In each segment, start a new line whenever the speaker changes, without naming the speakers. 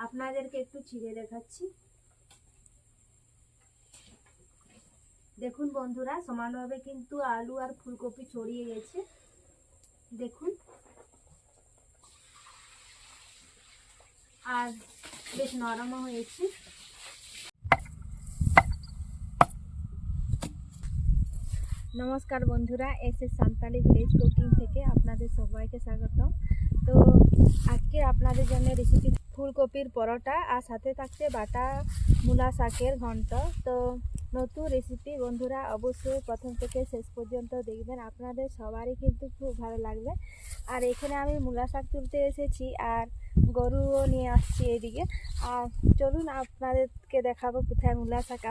আপনাদেরকে একটু ছিঁড়ে দেখাচ্ছি। দেখুন বন্ধুরা, সমানভাবে কিন্তু আলু আর ফুলকপি ছড়িয়ে গেছে। দেখুন, আর বেশ নরমও হয়েছে। নমস্কার বন্ধুরা, এসএস সান্তালি ভিলেজ কুকিং থেকে আপনাদের সবাইকে স্বাগত। তো আজকে আপনাদের জন্য রেসিপি ফুলকপির পরোটা, আর সাথে থাকছে বাটা মূলা শাকের ঘন্ট। তো নতুন রেসিপি বন্ধুরা, অবশ্যই প্রথম থেকে শেষ পর্যন্ত দেখবেন, আপনাদের সবারই কিন্তু খুব ভালো লাগবে। আর এখানে আমি মূলা শাক তুলতে এসেছি, আর গরুও নিয়ে আসছি এদিকে। আর চলুন আপনাদেরকে দেখাবো কোথায় মূলা শাক।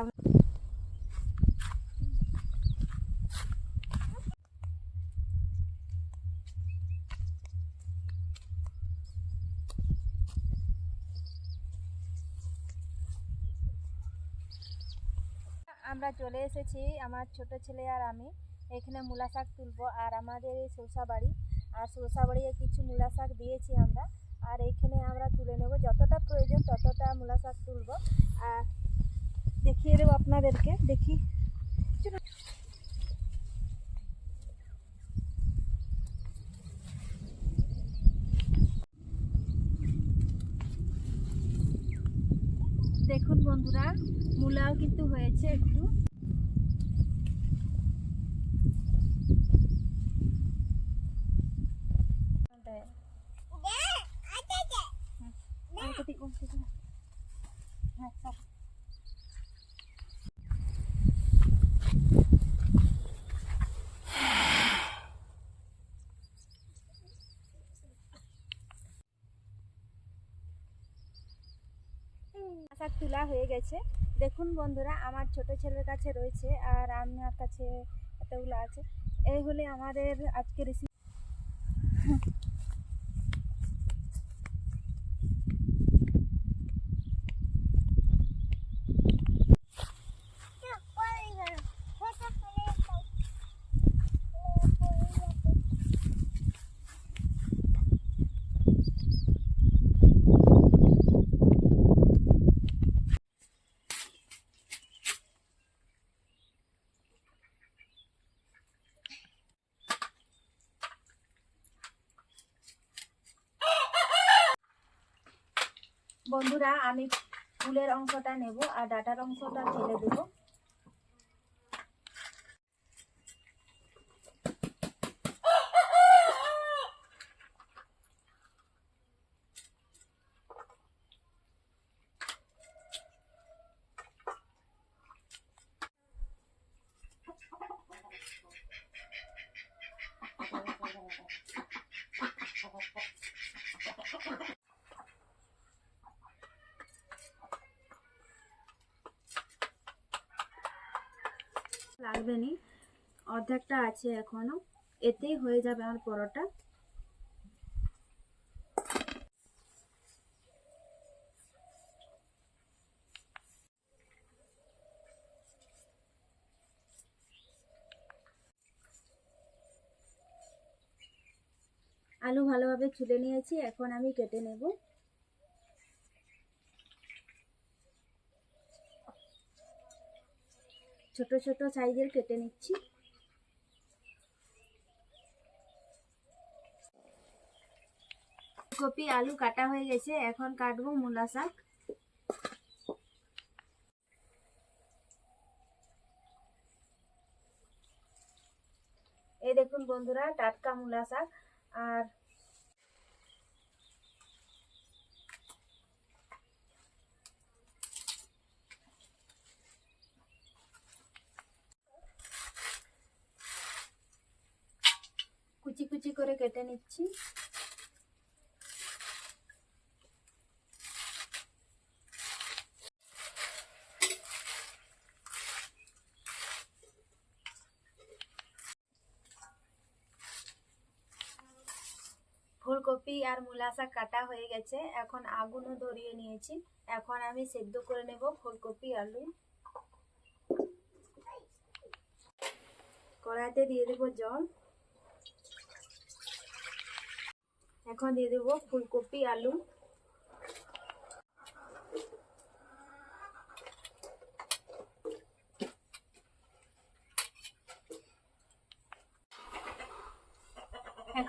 আমরা চলে এসেছি, আমার ছোট ছেলে আর আমি। এখানে মূলা শাক তুলবো, আর আমাদের এই সরষা বাড়ি, আর সরষা বাড়িয়ে কিছু মূলা শাক দিয়েছি আমরা। আর এইখানে আমরা তুলে নেব, যতটা প্রয়োজন ততটা মূলা শাক তুলবো, আর দেখিয়ে দেবো আপনাদেরকে। দেখি, দেখুন বন্ধুরা, মূলাও কিন্তু হয়েছে একটু। শাক তোলা হয়ে গেছে। দেখুন বন্ধুরা, আমার ছোট ছেলের কাছে রয়েছে, আর আমার কাছে এতগুলো আছে। এই হলে আমাদের আজকে রেসিপি। বন্ধুরা, আমি ফুলের অংশটা নেব, আর ডাটার অংশটা ফেলে দেব। লাগবে নি, অর্ধেকটা আছে এখনো, এতেই হয়ে যাবে আমার পরোটা। আলু ভালোভাবে ছুলে নিয়েছি, এখন আমি কেটে নেব। ছোট ছোট সাইজের কেটে নিচ্ছি। কপি আলু কাটা হয়ে গেছে, এখন কাটবো মূলা শাক। এই দেখুন বন্ধুরা, টাটকা মূলা শাক। আর কুচি কুচি করে কেটে নিচ্ছি। ফুলকপি আর মূলা শাক কাটা হয়ে গেছে, এখন আগুনও ধরিয়ে নিয়েছি। এখন আমি সেদ্ধ করে নেব ফুলকপি আলু। কড়াইতে দিয়ে দেবো জল। এখন দিয়ে দেবো ফুলকপি আলু।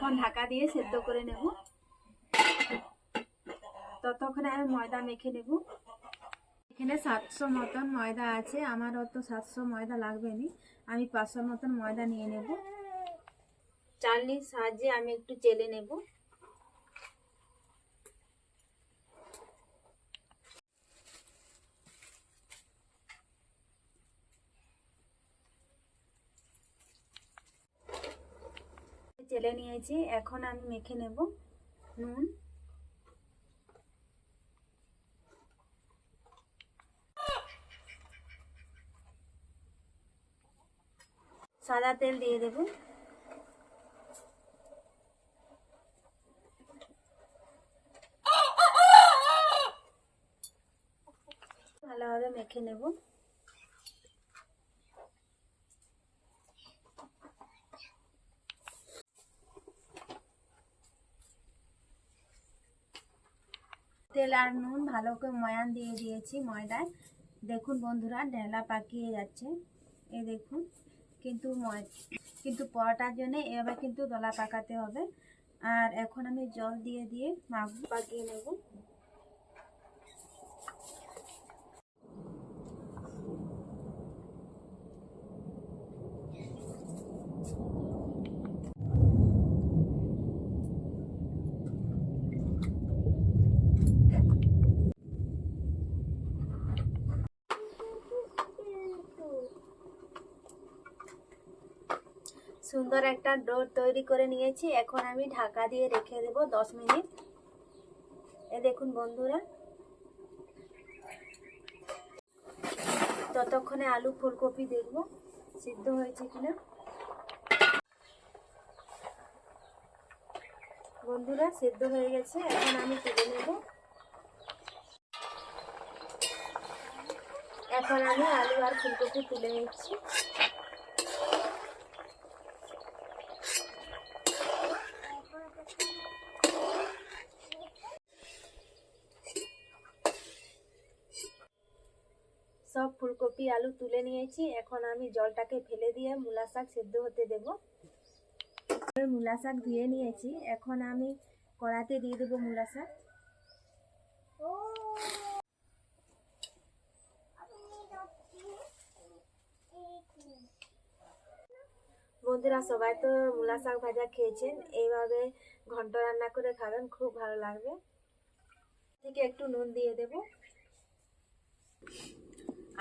এখন ঢাকা দিয়ে সেদ্ধ করে নেব। ততক্ষণে আমি ময়দা মেখে নেব। এখানে 700 মতন ময়দা আছে, আমার অত 700 ময়দা লাগবে না, আমি 500 মতন ময়দা নিয়ে নেব। চালনির সাহায্যে আমি একটু চেলে নেব। চেলে নিয়েছি, এখন আমি মেখে নেব। নুন, সাদা তেল দিয়ে দেব। ভালোভাবে মেখে নেব। তেল আর নুন ভালো করে ময়ান দিয়ে দিয়েছি ময়দায়। দেখুন বন্ধুরা, ঢেলা পাকিয়ে যাচ্ছে, এই দেখুন। কিন্তু পরোটার জন্য এভাবে কিন্তু দলা পাকাতে হবে। আর এখন আমি জল দিয়ে দিয়ে মাখবো, পাকিয়ে নেব। সুন্দর একটা ডো তৈরি করে নিয়েছি, এখন আমি ঢাকা দিয়ে রেখে দেব 10 মিনিট। এ দেখুন বন্ধুরা, ততক্ষণে আলু ফুলকপি দেখব সিদ্ধ হয়েছে কিনা। বন্ধুরা, সিদ্ধ হয়ে গেছে, এখন আমি তুলে নেব। এখন আমি আলু আর ফুলকপি তুলে নিচ্ছি। সব ফুলকপি আলু তুলে নিয়েছি, এখন আমি জলটাকে ফেলে দিয়ে মূলা শাক সেদ্ধ হতে দেব। মূলা শাক ধুয়ে নিয়েছি, এখন আমি কড়াতে দিয়ে দেবো মূলা শাক। বন্ধুরা, সবাই তো মূলা শাক ভাজা খেয়েছেন, এইভাবে ঘন্ট রান্না করে খাবেন, খুব ভালো লাগবে। থেকে একটু নুন দিয়ে দেব।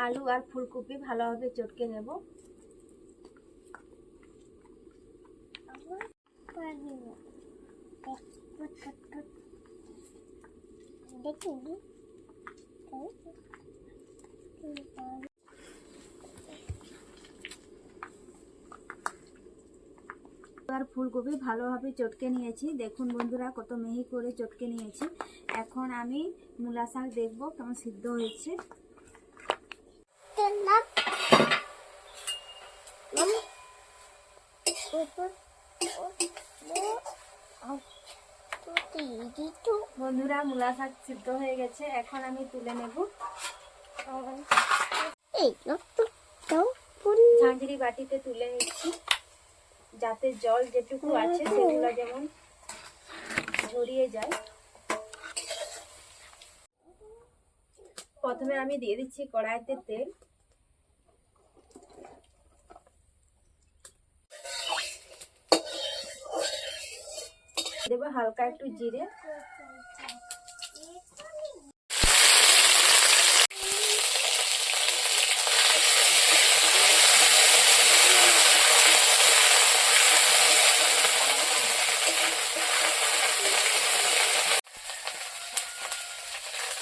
আলু আর ফুলকপি ভালোভাবে চটকে নেব। আর ফুলকপি ভালোভাবে চটকে নিয়েছি, দেখুন বন্ধুরা কত মিহি করে চটকে নিয়েছি। এখন আমি মূলা শাক দেখবো কেমন সিদ্ধ হয়েছে। বন্ধুরা, মূলা শাক সিদ্ধ হয়ে গেছে, এখন আমি তুলে নেব। ঝাঁঝরি বাটিতে তুলে নিচ্ছি, যাতে জল যেটুকু আছে সেগুলো যেমন ঝরিয়ে যায়। প্রথমে আমি দিয়ে দিচ্ছি কড়াইতে তেল। দেবো হালকা একটু জিরে,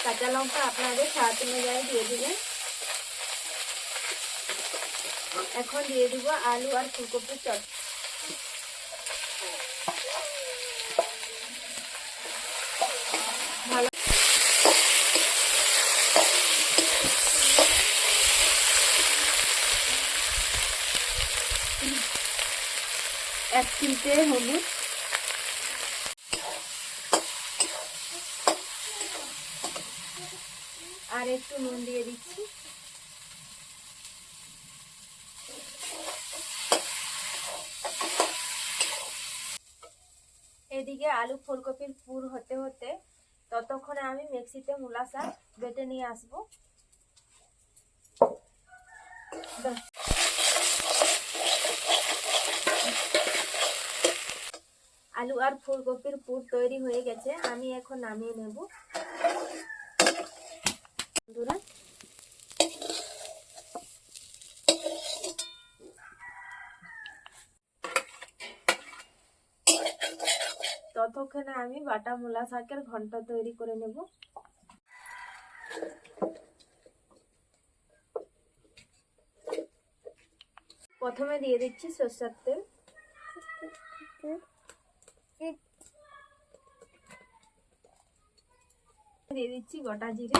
কাঁচা লঙ্কা আপনাদের স্বাদ অনুযায়ী দিয়ে দিবেন। এখন দিয়ে দিব আলু আর ফুলকপির চপ। ভালো এক চিমটে হলুদ, আর একটু নুন দিয়ে দিচ্ছি। আলু ফুলকপির পুর হতে হতে ততক্ষণে আমি মিক্সিতে মূলা শাক বেটে নিয়ে আসবো। আলু আর ফুলকপির পুর তৈরি হয়ে গেছে, আমি এখন নামিয়ে নেব। বন্ধুরা ততক্ষণে আমি বাটা মূলা শাকের ঘন্ট তৈরি করে নেব। প্রথমে দিয়ে দিচ্ছি সরষের তেল, দিয়ে দিচ্ছি গোটা জিরে,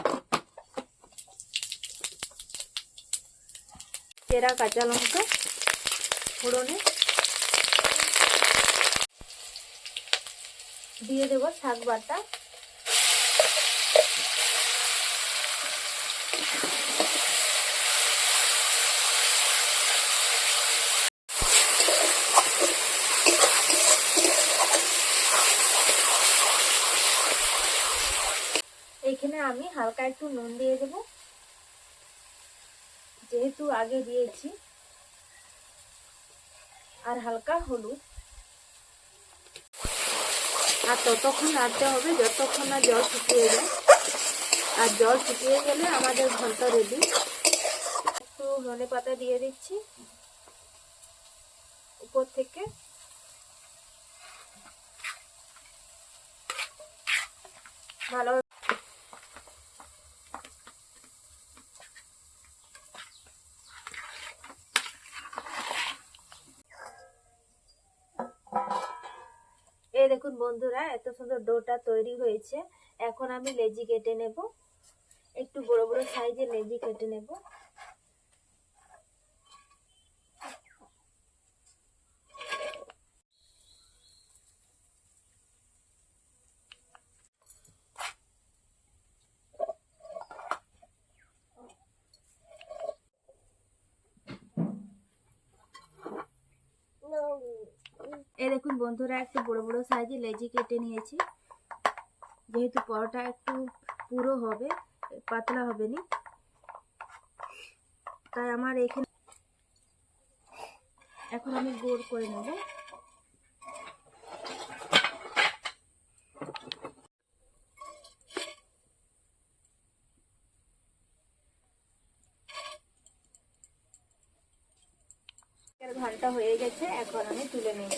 চেরা কাঁচা লঙ্কা ফোড়নে, দিয়ে দেব শাক বাটা, এখানে আমি হালকা একটু নুন দিয়ে দেব, যেহেতু আগে দিয়েছি, আর হালকা হলুদ। আর ততক্ষণ নাড়তে হবে যতক্ষণ না জল শুকিয়ে যায়। আর জল শুকিয়ে গেলে আমাদের ঘন্ট রেডি। একটু ধনে পাতা দিয়ে দিচ্ছি উপর থেকে। ভালো এই দেখুন বন্ধুরা, এত সুন্দর ডোটা তৈরি হয়েছে। এখন আমি লেচি কেটে নেব, একটু বড় বড় সাইজের লেচি কেটে নেব। এই দেখুন বন্ধুরা, একটু বড় বড় সাইজের লেচি কেটে নিয়েছি। যেহেতু পরোটা একটু পুরো হবে, পাতলা হবে না, তাই আমার এখানে এখন আমি গোল করে নেব। ঘন্টা হয়ে গেছে, এখন আমি তুলে নেব।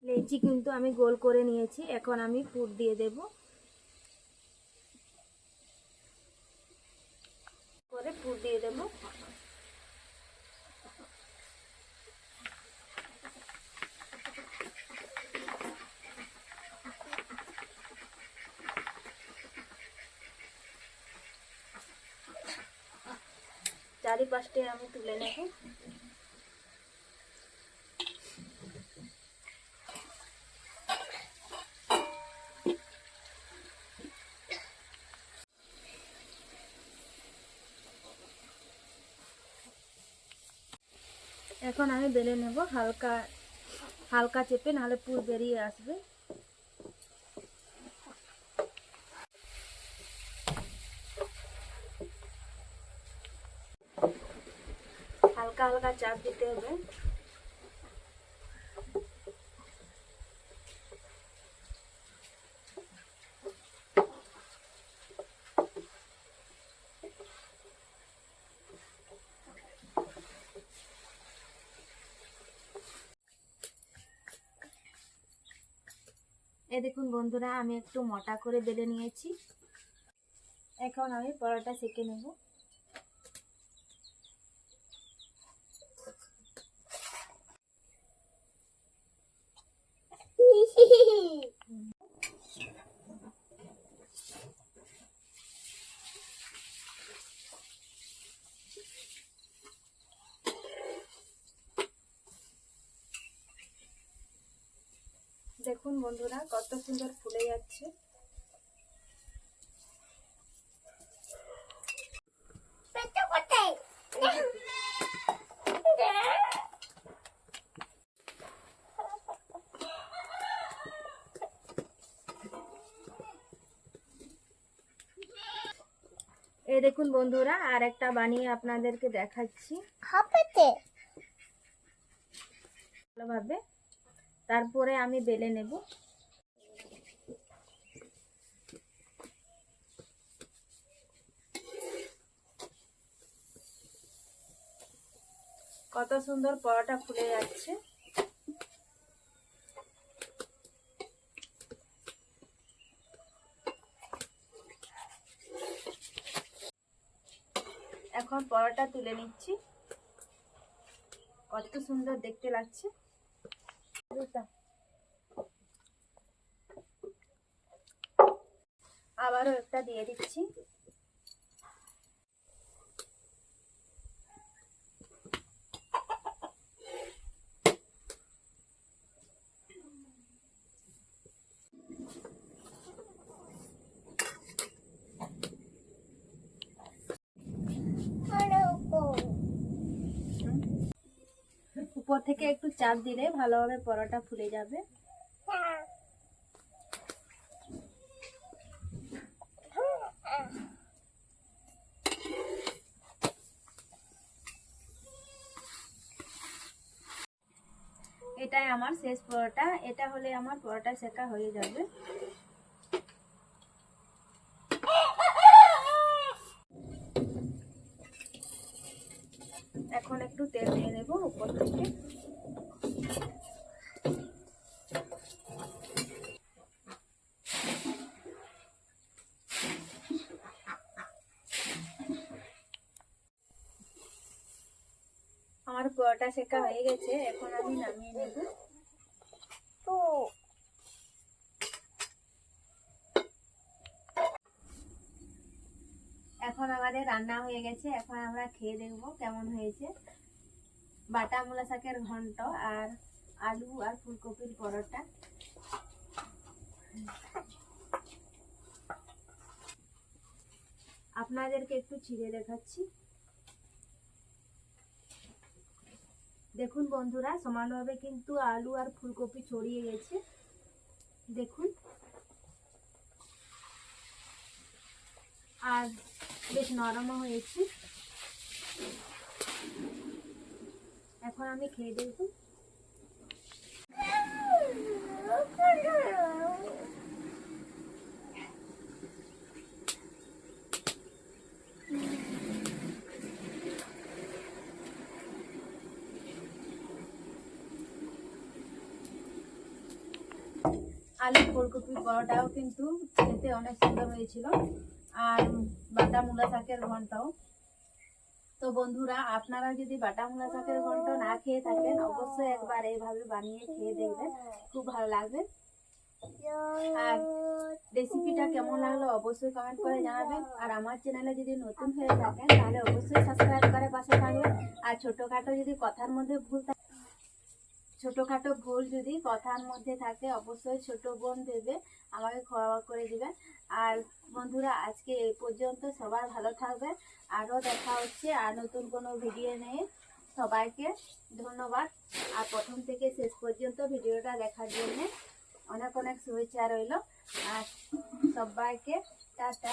লেচি কিন্তু আমি গোল করে নিয়েছি, এখন আমি পুর দিয়ে দেব। করে পুর দিয়ে দেব। চারিপাশে আমি তুলে নেব। এখন আমি বেলে নেব, হালকা হালকা চেপে, নাহলে পুর বেরিয়ে আসবে। হালকা হালকা চাপ দিতে হবে। এই দেখুন বন্ধুরা, আমি একটু মোটা করে বেলে নিয়েছি। এখন আমি পরোটা সেঁকে নেব। দেখুন বন্ধুরা, কত সুন্দর ফুলে যাচ্ছে। দেখুন বন্ধুরা, আর একটা বানিয়ে আপনাদেরকে দেখাচ্ছি ভালোভাবে। তারপরে আমি বেলে নেব। কত সুন্দর পরোটা ফুলে যাচ্ছে। এখন পরোটা তুলে নিচ্ছি। কত সুন্দর দেখতে লাগছে। আবারও একটা দিয়ে দিচ্ছি। উপর থেকে একটু চাপ দিলে ভালোভাবে পরোটা ফুলে যাবে। এটাই আমার শেষ পরোটা। এটা হলে আমার পরোটা সেকা হয়ে যাবে। এখন একটু তেল দিয়ে নেব উপর থেকে। আমার পরোটা সেকা হয়ে গেছে, এখন আমি নামিয়ে নেব। এখন আমাদের রান্না হয়ে গেছে, এখন আমরা খেয়ে দেখবো কেমন হয়েছে। বাটা মূলা শাকের ঘন্ট আর আলু আর ফুলকপির পরোটা। আপনাদেরকে একটু ছিঁড়ে দেখাচ্ছি। দেখুন বন্ধুরা, সমানভাবে কিন্তু আলু আর ফুলকপি ছড়িয়ে গেছে। দেখুন, আর বেশ নরমও হয়েছে। এখন আমি খেয়ে দেখব। আলু ফুলকপির পরোটাও কিন্তু খেতে অনেক সুন্দর হয়েছিল, আর বাটা মূলা শাকের ঘন্টও। তো বন্ধুরা, আপনারা যদি বাটা মূলা শাকের ঘন্ট না খেয়ে থাকেন, অবশ্যই একবার এইভাবে বানিয়ে খেয়ে দেখবেন, খুব ভালো লাগবে। আর রেসিপিটা কেমন লাগলো অবশ্যই কমেন্ট করে জানাবেন। আর আমার চ্যানেলে যদি নতুন হয়ে থাকেন তাহলে অবশ্যই সাবস্ক্রাইব করে পাশে থাকবেন। আর ছোটখাটো যদি কথার মধ্যে ছোটখাটো ভুল যদি কথার মধ্যে থাকে, অবশ্যই ছোট বোন ভেবে আমাকে ক্ষমা করে দিবেন। আর বন্ধুরা, আজকে এই পর্যন্ত। সবাই ভালো থাকবেন। আরও দেখা হচ্ছে আর নতুন কোনো ভিডিও নিয়ে। সবাইকে ধন্যবাদ। আর প্রথম থেকে শেষ পর্যন্ত ভিডিওটা দেখার জন্য অনেক অনেক শুভেচ্ছা রইল। আর সবাইকে টাটা।